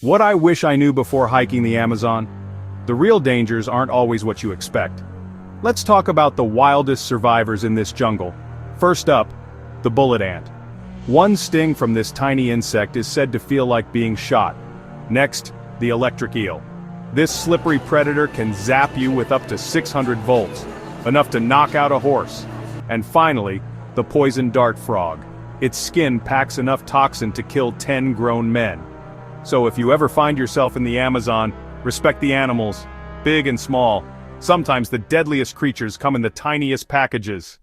What I wish I knew before hiking the Amazon? The real dangers aren't always what you expect. Let's talk about the wildest survivors in this jungle. First up, the bullet ant. One sting from this tiny insect is said to feel like being shot. Next, the electric eel. This slippery predator can zap you with up to 600 volts, enough to knock out a horse. And finally, the poison dart frog. Its skin packs enough toxin to kill 10 grown men. So if you ever find yourself in the Amazon, respect the animals, big and small. Sometimes the deadliest creatures come in the tiniest packages.